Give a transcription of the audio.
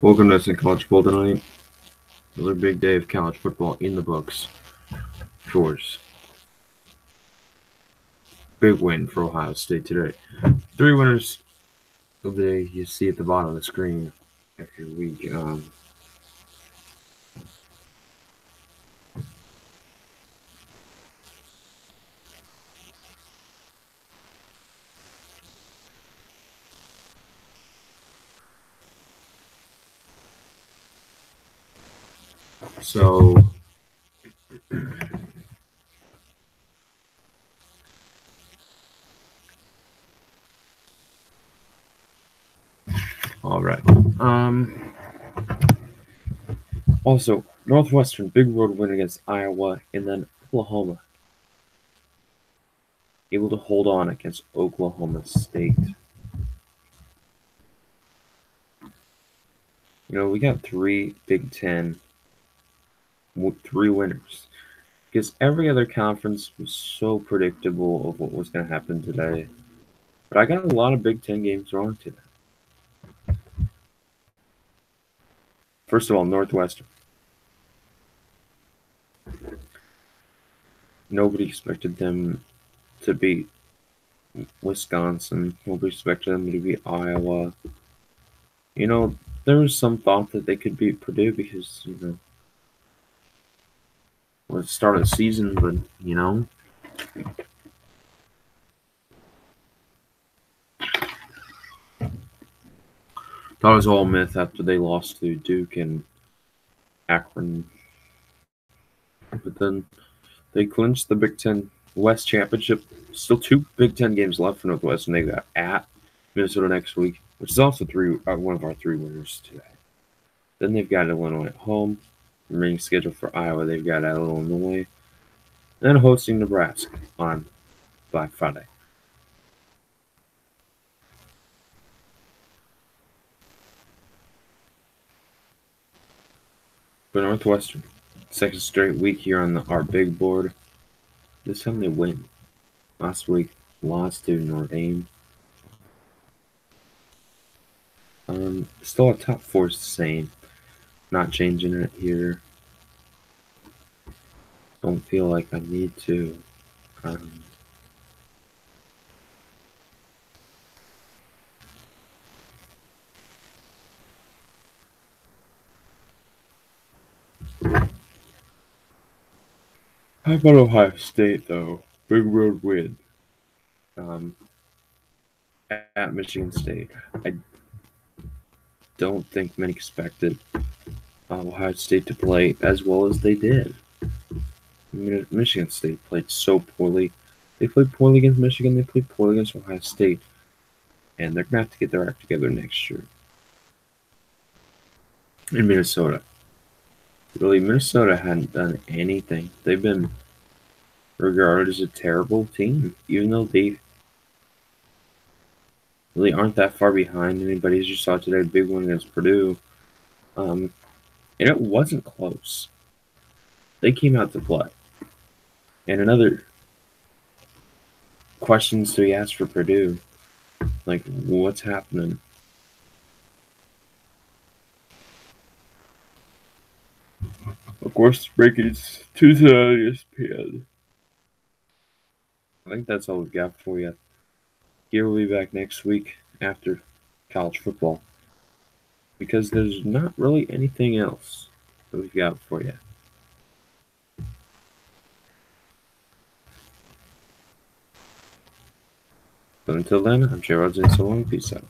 Welcome to Instant College Bowl tonight. Another big day of college football in the books. Yours. Big win for Ohio State today. 3 winners of the day you see at the bottom of the screen every week. So all right. Also, Northwestern big road win against Iowa, and then Oklahoma able to hold on against Oklahoma State. We got 3 Big Ten, 3 winners. Because every other conference was so predictable of what was going to happen today. But I got a lot of Big Ten games wrong today. First of all, Northwestern. Nobody expected them to beat Wisconsin. Nobody expected them to beat Iowa. There was some thought that they could beat Purdue because, well, the start of the season, but, that was all myth after they lost to Duke and Akron. But then they clinched the Big Ten West Championship. Still 2 Big Ten games left for Northwestern. They got at Minnesota next week, which is also one of our 3 winners today. Then they've got Illinois at home. Remaining schedule for Iowa, they've got at Illinois. And hosting Nebraska on Black Friday. But Northwestern, second straight week here on our big board. This time they win. Last week, lost to Notre Dame. Still a top 4 is the same. Not changing it here. Don't feel like I need to. How about Ohio State, though? Big road win. At Michigan State. I don't think many expected Ohio State to play as well as they did. Michigan State played so poorly. They played poorly against Michigan. They played poorly against Ohio State. And they're going to have to get their act together next year. In Minnesota. Really, Minnesota hadn't done anything. They've been regarded as a terrible team, even though they really aren't that far behind anybody. As you saw today, big one against Purdue. And it wasn't close. They came out to play. And another questions to be asked for Purdue. Like, what's happening? Of course, breaking is Tuesday on ESPN. I think that's all we've got for you. Here we'll be back next week after college football. Because there's not really anything else that we've got for you. But until then, I'm Jay Rhodes, and so long. Peace out.